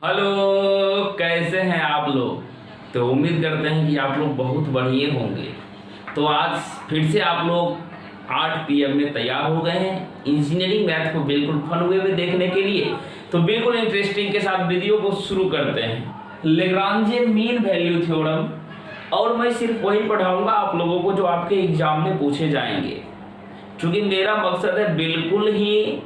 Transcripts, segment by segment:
Hello, कैसे हैं आप लोग। तो उम्मीद करते हैं कि आप लोग बहुत बढ़िया होंगे। तो आज फिर से आप लोग 8 PM में तैयार हो गए हैं इंजीनियरिंग मैथ को बिल्कुल फन वे में देखने के लिए। तो बिल्कुल इंटरेस्टिंग के साथ वीडियो को शुरू करते हैं। लेग्रांजे मीन वैल्यू थ्योरम, और मैं सिर्फ वही पढ़ाऊंगा आप लोगों को जो आपके एग्जाम में पूछे जाएंगे, क्योंकि मेरा मकसद है बिल्कुल ही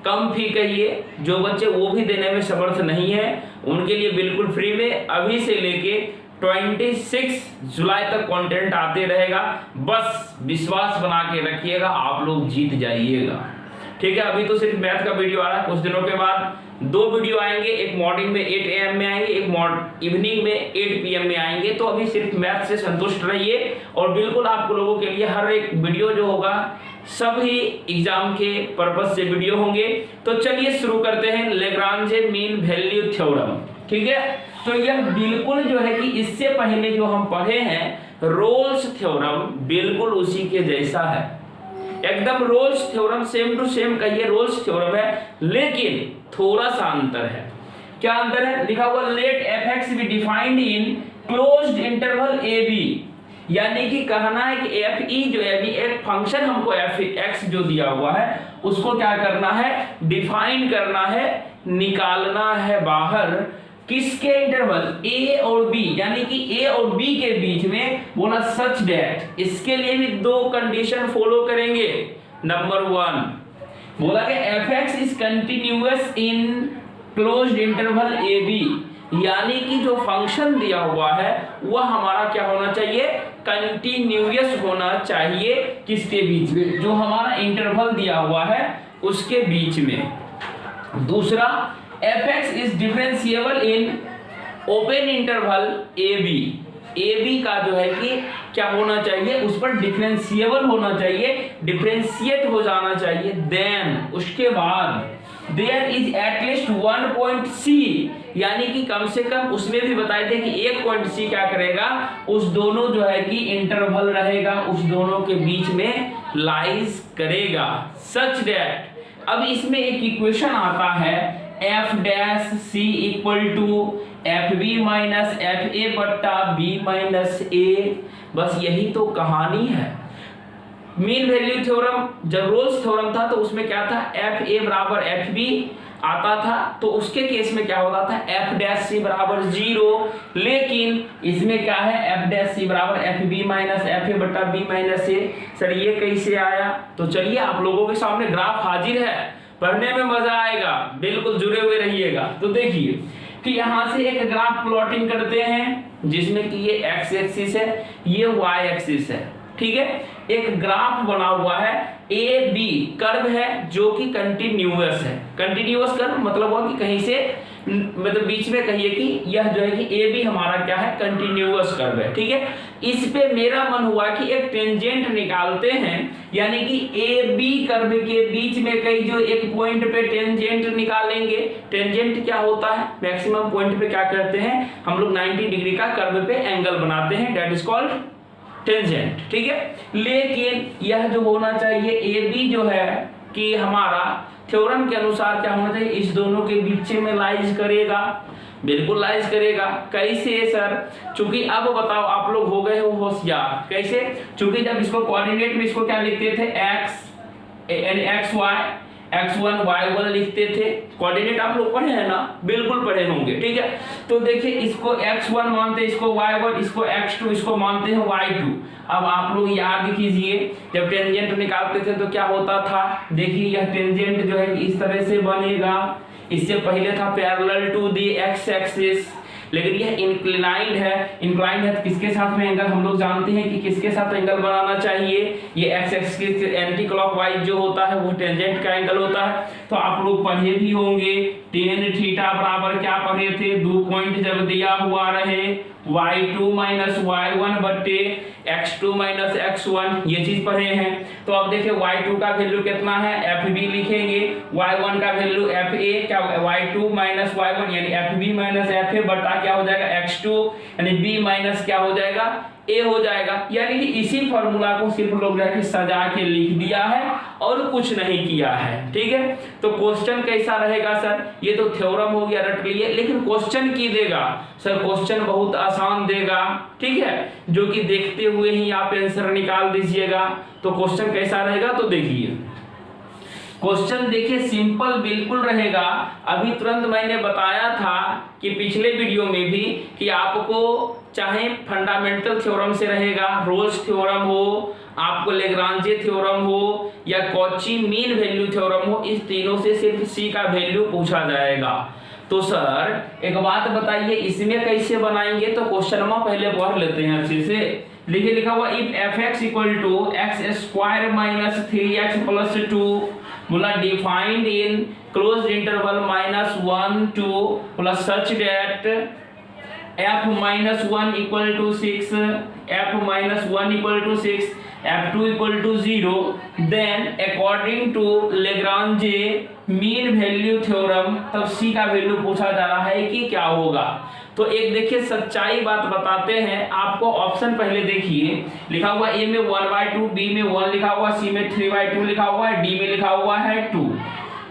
कम फी कहिए, जो बच्चे वो भी देने में समर्थ नहीं है उनके लिए बिल्कुल फ्री में अभी से लेके 26 जुलाई तक कंटेंट आते रहेगा। बस विश्वास बना के रखिएगा, आप लोग जीत जाइएगा। ठीक है, अभी तो सिर्फ मैथ का वीडियो आ रहा है। कुछ दिनों के बाद 2 वीडियो आएंगे, एक मॉर्निंग में 8 AM में आएंगे, एक इवनिंग में 8 PM में आएंगे। तो अभी सिर्फ मैथ से संतुष्ट रहिए और बिल्कुल आप लोगों के लिए हर एक वीडियो जो होगा सभी एग्जाम के पर्पस से वीडियो होंगे। तो चलिए शुरू करते हैं लेग्रांजे मीन वैल्यू थ्योरम। ठीक है, तो यह बिल्कुल जो है कि इससे पहले जो हम पढ़े हैं रोल्स थ्योरम, बिल्कुल उसी के जैसा है। एकदम Rolle's theorem same to same कहिए, रोल्स थ्योरम है, लेकिन थोड़ा सा अंतर है। क्या अंतर है? लिखा हुआ let fx be defined in closed interval a b, यानी कि कहना है कि fe जो है एक फंक्शन हमको fx जो दिया हुआ है उसको क्या करना है, डिफाइन करना है, निकालना है बाहर। किसके इंटरवल a और b, यानी कि a और b के बीच में बोला सच दैट। इसके लिए भी 2 कंडीशन फॉलो करेंगे। नंबर 1 बोला कि fx is continuous in closed interval a b, यानी कि जो फंक्शन दिया हुआ है वह हमारा क्या होना चाहिए, कंटिन्यूअस होना चाहिए। किसके बीच में? जो हमारा इंटरवल दिया हुआ है उसके बीच में। दूसरा, fx is differentiable in open interval ab, ab का जो है कि क्या होना चाहिए, उस पर डिफरेंशिएबल होना चाहिए, डिफरेंशिएट हो जाना चाहिए। देन उसके बाद there is at least 1 point c, यानी कि कम से कम उसमें भी बताए थे कि 1 पॉइंट c क्या करेगा, उस दोनों जो है कि इंटरवल रहेगा, उस दोनों के बीच में लाइज करेगा सच दैट। अब इसमें एक इक्वेशन आता है f dash c equal to fb minus fa बट्टा b माइनस a। बस यही तो कहानी है। मीन वैल्यू थ्योरम जब रोल्स थ्योरम था तो उसमें क्या था, fa बराबर fb आता था, तो उसके केस में क्या होता था, f डैश c बराबर 0। लेकिन इसमें क्या है, f डैश c बराबर fb माइनस fa बट्टा b माइनस a। सर ये कैसे आया? तो चलिए आप लोगों के सामने ग्राफ हाजिर है, पढ़ने में मजा आएगा, बिल्कुल जुड़े हुए रहिएगा। तो देखिए कि यहाँ से एक ग्राफ प्लॉटिंग करते हैं जिसमें कि ये x एक्सिस है, ये y एक्सिस है। ठीक है, एक ग्राफ बना हुआ है, ए बी कर्व है जो कि कंटिन्यूअस है। कंटिन्यूअस कर्व मतलब हुआ कि कहीं से मतलब बीच में कहिए कि यह जो है कि ए बी हमारा क्या है, कंटिन्यूअस कर्व है। ठीक है, इस पे मेरा मन हुआ कि एक टेंजेंट निकालते हैं, यानी कि ए बी कर्व के बीच में कहीं जो एक पॉइंट पे टेंजेंट निकालेंगे। टेंजेंट क्या होता है, मैक्सिमम पॉइंट पे क्या करते हैं हम लोग 90 डिग्री का कर्व पे एंगल बनाते हैं, दैट इज कॉल्ड टेंजेंट। ठीक है, लेकिन यह जो होना चाहिए ए बी जो है कि हमारा थ्योरम के अनुसार क्या होना चाहिए, इस दोनों के बीच में लाइज करेगा, बिल्कुल लाइज करेगा। कैसे सर? चूंकि अब बताओ आप लोग हो गए हो होशियार। कैसे? चूंकि जब इसको कोऑर्डिनेट में इसको क्या लिखते थे, x यानी xy, x1 y1 लिखते थे। कोऑर्डिनेट आप लोग पढ़े हैं ना, बिल्कुल पढ़े होंगे। ठीक है, तो देखिए इसको x1 मानते हैं, इसको y1, इसको x2, इसको मानते हैं y2। अब आप लोग याद कीजिए जब टेंजेंट निकालते थे तो क्या होता था, देखिए यह टेंजेंट जो है इस तरह से बनेगा। इससे पहले था parallel to the x axis, लेकिन यह इंक्लाइंड है। इंक्लाइंड है तो किसके साथ में एंगल, हम लोग जानते हैं कि किसके साथ एंगल बनाना चाहिए, ये एक्स एक्सिस एंटी क्लॉकवाइज जो होता है वो टेंजेंट का एंगल होता है। तो आप लोग पढ़े भी होंगे tan थीटा बराबर क्या पढ़े थे, 2 पॉइंट जब दिया हुआ रहे y2 माइनस y1 बट्टे x2 माइनस x1, ये चीज पढ़े हैं। तो अब देखिए y2 का वैल्यू कितना है, fb लिखेंगे, y1 का वैल्यू fa, क्या y2 माइनस y1 यानी fb माइनस fa बटा क्या हो जाएगा x2 यानी b माइनस क्या हो जाएगा ए हो जाएगा। यानी कि इसी फॉर्मूला को सिर्फ लोग जाके सजा के लिख दिया है और कुछ नहीं किया है। ठीक है, तो क्वेश्चन कैसा रहेगा सर, ये तो थ्योरम हो गया रट लिए, लेकिन क्वेश्चन की देगा सर, क्वेश्चन बहुत आसान देगा। ठीक है, जो कि देखते हुए ही आप आंसर निकाल दीजिएगा। तो क्वेश्चन कैसा रहेगा तो देखिए, क्वेश्चन देखिए सिंपल बिल्कुल रहेगा। अभी तुरंत मैंने बताया था कि पिछले वीडियो में भी कि आपको चाहे फंडामेंटल थ्योरम से रहेगा, रोल्स थ्योरम हो, आपको लेग्रांजे थ्योरम हो या कॉची मीन वैल्यू थ्योरम हो, इस तीनों से सिर्फ सी का वैल्यू पूछा जाएगा। तो सर एक बात बताइए, इसमें कैसे बनाएंगे? तो क्वेश्चन में पहले पढ़ लेते हैं अच्छे से। देखिए लिखा हुआ if fx equal to x square minus 3x plus 2 बोला defined in closed interval -1 2 plus such that f -1 equal to 6, f -1 equal to 6, f2 equal to 0, then according to Lagrange mean value theorem, तब c का value पूछा जा रहा है कि क्या होगा। तो एक देखिए सच्चाई बात बताते हैं आपको। ऑप्शन पहले देखिए, लिखा हुआ a में 1/2, b में 1 लिखा हुआ, c में 3/2 लिखा हुआ है, d में लिखा हुआ है 2।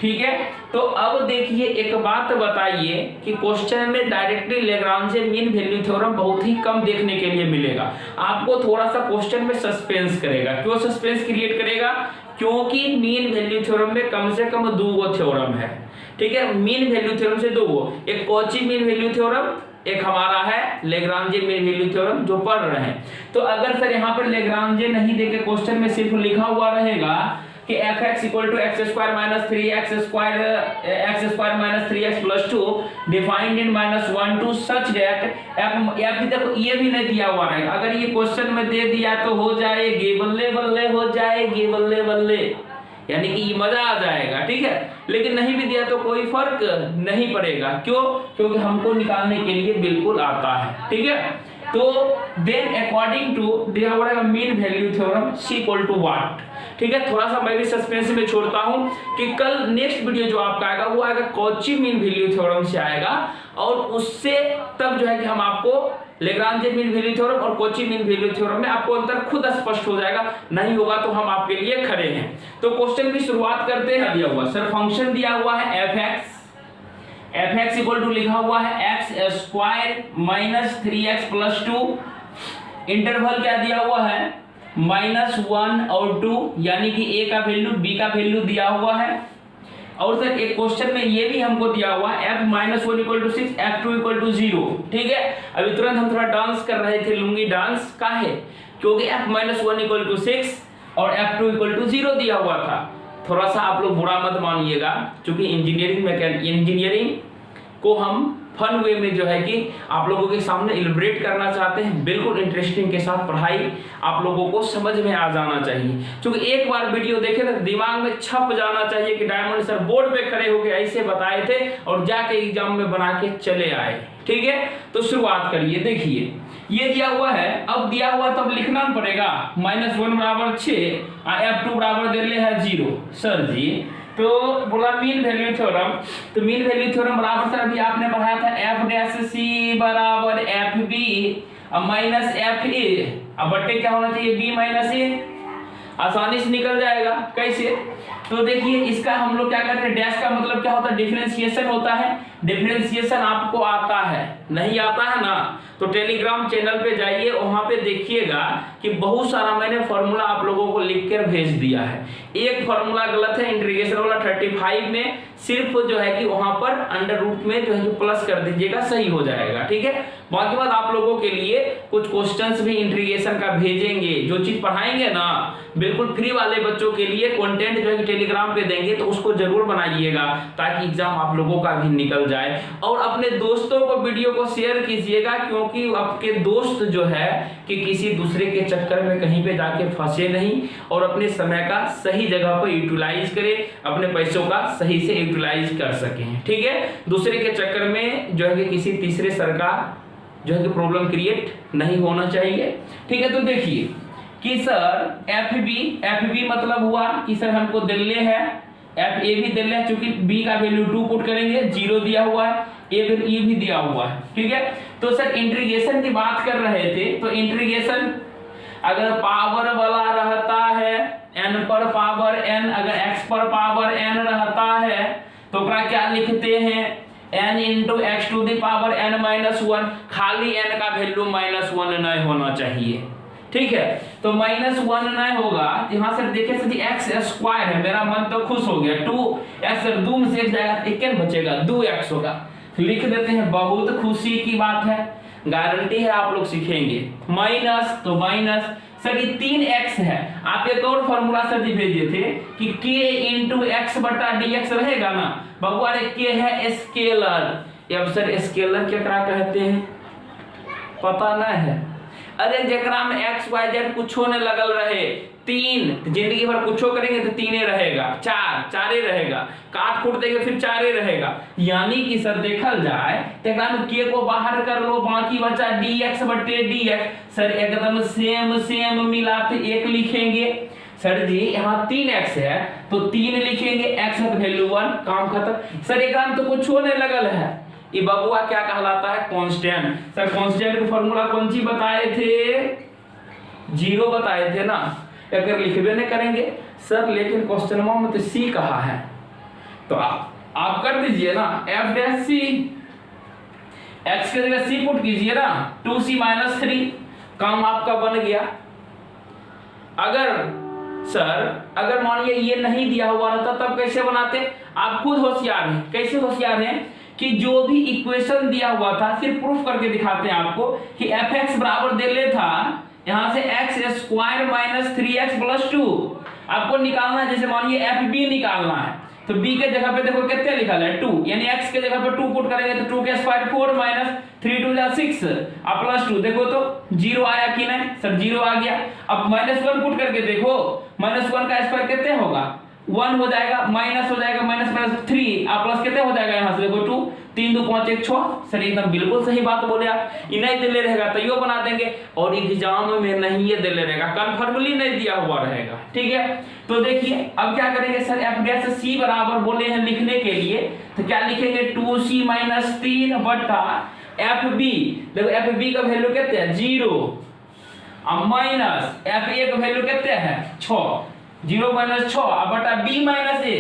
ठीक है, तो अब देखिए एक बात बताइए कि क्वेश्चन में directly Lagrange mean value theorem बहुत ही कम देखने के लिए मिलेगा। आपको थोड़ा सा क्वेश्चन में सस्पेंस करेगा। क्यों सस्पेंस क्रिएट करेगा? क्योंकि मीन वैल्यू थ्योरम में कम से कम 2 थ्योरम है। ठीक है, मीन वैल्यू थ्योरम से 2, एक कॉची मीन वैल्यू थ्योरम, एक हमारा है लेग्रांजे मीन वैल्यू थ्योरम जो पढ़ रहे हैं। तो अगर सर यहाँ पर लेग्रांजे नहीं देके क्वेश्चन में सिर्फ लिखा हुआ रहेगा कि fx equal to x square minus 3x minus 3x plus 2 defined in -1 2 such that f देखो ये भी नहीं दिया हुआ रहेगा। अगर ये क्वेश्चन में दे दिया तो हो जाएगी बल्ले बल्ले, हो जाएगी बल्ले बल्ले, यानी कि ये मजा आ जाएगा। ठीक है, लेकिन नहीं भी दिया तो कोई फर्क नहीं पड़ेगा। क्यों? क्योंकि हमको निकालने के लिए बिल्कुल आता है। ठीक है, तो देन अकॉर्डिंग टू दिया हुआ है mean value theorem c equal to what. ठीक है, थोड़ा सा मैं भी सस्पेंस में छोड़ता हूं कि कल नेक्स्ट वीडियो जो आपका आएगा वो आएगा कॉची मीन वैल्यू थ्योरम से आएगा, और उससे तब जो है कि हम आपको लेग्रांजे मीन वैल्यू थ्योरम और कॉची मीन वैल्यू थ्योरम में आपको अंतर खुद स्पष्ट हो जाएगा। नहीं होगा तो हम आपके लिए खड़े हैं। तो क्वेश्चन की शुरुआत करते हैं। दिया हुआ सर फंक्शन दिया हुआ है fx इक्वल टू लिखा हुआ है x square minus 3x plus 2, interval क्या दिया हुआ है -1 और 2, यानी कि a का वैल्यू b का वैल्यू दिया हुआ है। और सर एक क्वेश्चन में ये भी हमको दिया हुआ है f -1 equal to 6, f2 equal to 0। ठीक है, अभी तुरंत हम थोड़ा डांस कर रहे थे, लुंगी डांस का है, क्योंकि f -1 इक्वल टू 6 और f2 इक्वल टू 0 दिया हुआ था। थोड़ा सा आप लोग बुरा मत मानिएगा, क्योंकि इंजीनियरिंग को हम फन वे में जो है कि आप लोगों के सामने इलैबोरेट करना चाहते हैं। बिल्कुल इंटरेस्टिंग के साथ पढ़ाई आप लोगों को समझ में आ जाना चाहिए, क्योंकि एक बार वीडियो देखे तो दिमाग में छप जाना चाहिए कि डायमंड सर बोर्ड पे खड़े होके ऐसे बताए थे और जाके एग्जाम में बना के चले आए। ठीक है, तो शुरुआत करिए। देखिए ये दिया हुआ है, अब दिया हुआ तब लिखना पड़ेगा -1 बराबर 6, f2 बराबर दे ले है 0। सर जी तो बोला मीन वैल्यू थ्योरम, तो मीन वैल्यू थ्योरम बराबर सर अभी आपने पढ़ाया था f डैश c बराबर fb माइनस fa, अब बट्टे क्या होना चाहिए b माइनस a, आसानी से निकल जाएगा। कैसे? तो देखिए इसका हम लोग क्या करते हैं, डैश का मतलब क्या होता है, डिफरेंशिएशन होता है। डिफरेंशिएशन आपको आता है? नहीं आता है ना, तो टेलीग्राम चैनल पे जाइए, वहां पे देखिएगा कि बहुत सारा मैंने फॉर्मूला आप लोगों को लिखकर भेज दिया है। एक फॉर्मूला गलत है इंटीग्रेशन वाला 35 में, सिर्फ जो है कि वहां पर अंडर रूट में जो है कि प्लस कर दीजिएगा, सही हो जाएगा। ठीक है, बाकी बात आप लोगों के लिए कुछ क्वेश्चंस भी इंटीग्रेशन का भेजेंगे, जो चीज पढ़ाएंगे ना बिल्कुल फ्री वाले बच्चों के लिए कंटेंट जो है कि टेलीग्राम पे देंगे, तो उसको जरूर बनाइएगा ताकि एग्जाम आप लोगों का भी निकल जाए। और अपने दोस्तों को वीडियो को शेयर कीजिएगा, क्योंकि आपके दोस्त जो है कि किसी दूसरे के चक्कर में कहीं पे जाके फंसे नहीं, और अपने समय का सही जगह पर यूटिलाइज करें, अपने पैसों का सही से यूटिलाइज कर सकें। ठीक है, दूसरे के चक्कर में जो है कि किसी तीसरे सर का जो है कि प्रॉब्लम क्रिएट नहीं होना चाहिए। ठीक है, तो देखिए कि सर FB मतलब हुआ कि सर हमको दिल्ली है, FA भी दिल्ली है, चूंकि B का वैल्यू 2 पुट करेंगे, 0 दिया हुआ है, A भी दिया हुआ है। ठीक है, तो सर इंटीग्रेशन की बात कर रहे थे, तो इंटीग्रेशन अगर पावर वाला रहता है n पर पावर n, अगर x पर पावर n रहता है तो क्या लिखते हैं n into x to the power n minus 1, खाली n का वैल्यू -1 नहीं होना चाहिए, ठीक है। तो -1 नहीं होगा, यहाँ से देखिए सर एक्स स्क्वायर है, मेरा मन तो खुश हो गया, 2x 2 में से 1 जाएगा, 1 बचेगा, 2x होगा, लिख देते हैं, बहुत खुशी की बात है, गारंटी है आप लोग सीखेंगे। माइनस, तो माइनस सर ये 3x है, आप एक और फॉर्मूला सर जी भेजे थे कि k इंटू एक्स बटा dx रहेगा ना बबुआ, k है स्केलर। अब सर स्केलर क्या कहते हैं पता नहीं है, अरे जेकरा में x y z कुछ होने लगल रहे, 3 जिंदगी भर कुछ करेंगे तो 3 रहेगा, 4 रहेगा, काट फूट देंगे फिर 4 रहेगा, यानी कि सर देखल जाए तो k को बाहर कर लो, बाकी बचा dx बटे dx। सर एकदम सेम मिलाते 1 लिखेंगे, सर जी यहाँ 3x है तो 3 लिखेंगे, x है तो वैल्यू 1, काम खत्म। सर एकदम तो कुछ होने लगल है, ये बबुआ क्या कहलाता है कांस्टेंट। सर कांस्टेंट का फार्मूला कौन सी बताए थे, 0 बताए थे ना, अगर लिखबे नहीं करेंगे सर, लेकिन क्वेश्चन में तो सी कहा है, तो आप कर दीजिए ना f डैश सी, x की जगह सी पुट कीजिए ना, 2c माइनस 3, काम आपका बन गया। अगर मानिए ये नहीं दिया हुआ ना तब कैसे बनाते, आप खुद होशियार हैं, कैसे होशियार हैं कि जो भी इक्वेशन दिया हुआ था सिर्फ प्रूफ करके दिखाते हैं आपको कि fx बराबर दे ले था यहां से x square minus 3x plus 2, आपको निकालना है, जैसे मानिए fb निकालना है तो b के जगह पे देखो कितने लिखा है 2, यानी x के जगह पे 2 पुट करेंगे तो 2 के स्क्वायर 4 माइनस 3 2 जा 6 और प्लस 2, देखो तो 0 आया कि नहीं सर, 0 आ गया। अब -1 पुट करके देखो, -1 का स्क्वायर कितने होगा, 1 हो जाएगा, माइनस हो जाएगा, माइनस 3 और प्लस कितने हो जाएगा, यहाँ से देखो 2 3 2 5 1 6। सर एकदम बिल्कुल सही बात बोले आप, ये नहीं दिले रहेगा तो यो बना देंगे, और एग्जाम में नहीं ये दिले रहेगा, कंफर्मली नहीं दिया हुआ रहेगा, ठीक है। तो देखिए अब क्या करेंगे सर, f डैश c बराबर बोले हैं लिखने के लिए, तो क्या लिखेंगे 2c माइनस 3 बटा fb, देखो fb का वैल्यू कितने है 0, और माइनस fa का वैल्यू कितने है 6, 0 माइनस 6 बटा b माइनस a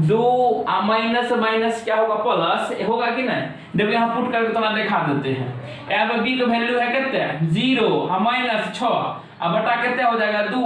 2, माइनस क्या होगा प्लस होगा कि नहीं, देखो यहाँ पुट करके थोड़ा दिखा देते हैं, एफ बी का वैल्यू है कितने 0 माइनस 6 बटा कितने हो जाएगा 2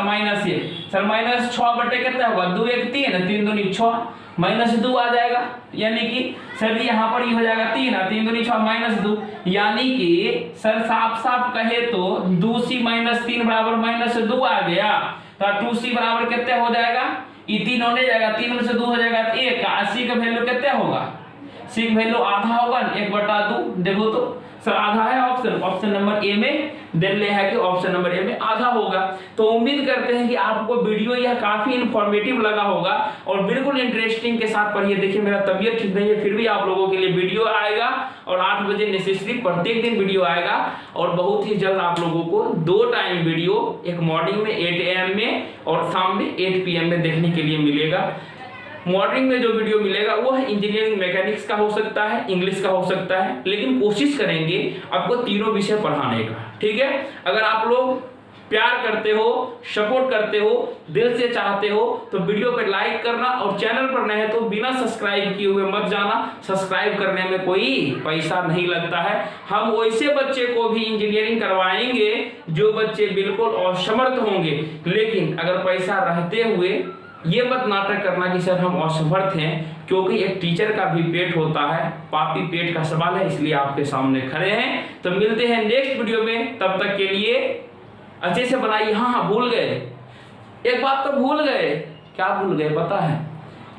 माइनस ये सर -6 बटे कितने होगा 2 1 3 3 दूनी 6 -2 आ जाएगा, यानी कि सर यहाँ पर ये हो जाएगा 3 दूनी 6 -2, यानी कि सर साफ कहे तो 2c माइनस 3 बराबर -2 आ गया, तो 2c बराबर कितने हो जाएगा, ये 3 होने जाएगा, 3 में से 2 हो जाएगा 1, c का वैल्यू कितने होगा, c का वैल्यू आधा होगा 1/2, देखो तो सर आधा है ऑप्शन नंबर ए में दिल्ली है कि ऑप्शन नंबर ए में आधा होगा। तो उम्मीद करते हैं कि आपको वीडियो यह काफी इंफॉर्मेटिव लगा होगा और बिल्कुल इंटरेस्टिंग के साथ पढ़िए। देखिए मेरा तबीयत ठीक नहीं है, फिर भी आप लोगों के लिए वीडियो आएगा और 8 बजे नेसेसरी प्रत्येक दिन वीडियो आएगा, और बहुत ही जल्द आप लोगों को 2 टाइम वीडियो, एक मॉर्निंग में 8 AM में और शाम में 8 PM में देखने के लिए मिलेगा। मॉर्निंग में जो वीडियो मिलेगा वो इंजीनियरिंग मैकेनिक्स का हो सकता है, इंग्लिश का हो सकता है, लेकिन कोशिश करेंगे आपको तीनों विषय पढ़ाने का, ठीक है। अगर आप लोग प्यार करते हो, सपोर्ट करते हो, दिल से चाहते हो तो वीडियो पे लाइक करना, और चैनल पर नए तो बिना सब्सक्राइब किए हुए मत जाना। सब्सक्राइब करने में कोई पैसा नहीं लगता है। हम वैसे बच्चे को भी इंजीनियरिंग करवाएंगे जो बच्चे बिल्कुल असमर्थ होंगे, लेकिन अगर पैसा रहते हुए ये मत नाटक करना कि सर हम असमर्थ हैं, क्योंकि एक टीचर का भी पेट होता है, पापी पेट का सवाल है, इसलिए आपके सामने खड़े हैं। तो मिलते हैं नेक्स्ट वीडियो में, तब तक के लिए अच्छे से बनाइए। हाँ भूल गए, एक बात तो भूल गए, क्या भूल गए पता है,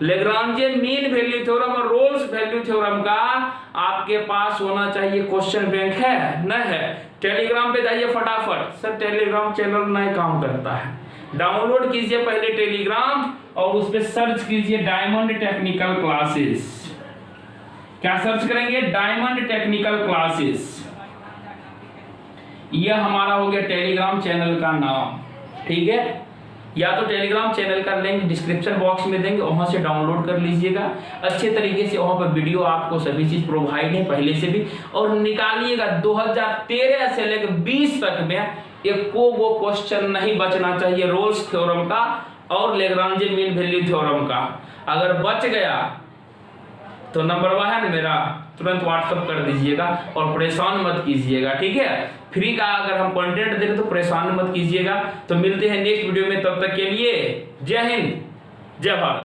लैग्रांजियन मीन वैल्यू थ्योरम और रोल्स वैल्यू थ्योरम का आपके पास होना चाहिए क्वेश्चन बैंक, है न है? टेलीग्राम पे जाइए फटाफट। सर टेलीग्राम चैनल नहीं काम करता है, डाउनलोड कीजिए पहले टेलीग्राम और उस पर सर्च कीजिए डायमंड टेक्निकल क्लासेस। क्या सर्च करेंगे? Diamond technical classes. यह हमारा हो गया टेलीग्राम चैनल का नाम, ठीक है। या तो टेलीग्राम चैनल का लिंक डिस्क्रिप्शन बॉक्स में देंगे, वहां से डाउनलोड कर लीजिएगा अच्छे तरीके से। वहां पर वीडियो आपको सभी चीज प्रोवाइड है पहले से भी, और निकालिएगा 2013 से लेकर 20 तक में एको वो क्वेश्चन नहीं बचना चाहिए रोल्स थ्योरम का और लैग्रांज मीन वैल्यू थ्योरम का। अगर बच गया तो नंबर 1 है मेरा, तुरंत व्हाट्सअप कर दीजिएगा और परेशान मत कीजिएगा, ठीक है। फ्री का अगर हम कंटेंट दे रहे तो परेशान मत कीजिएगा। तो मिलते हैं नेक्स्ट वीडियो में, तब तक के लिए जय हिंद जय भारत।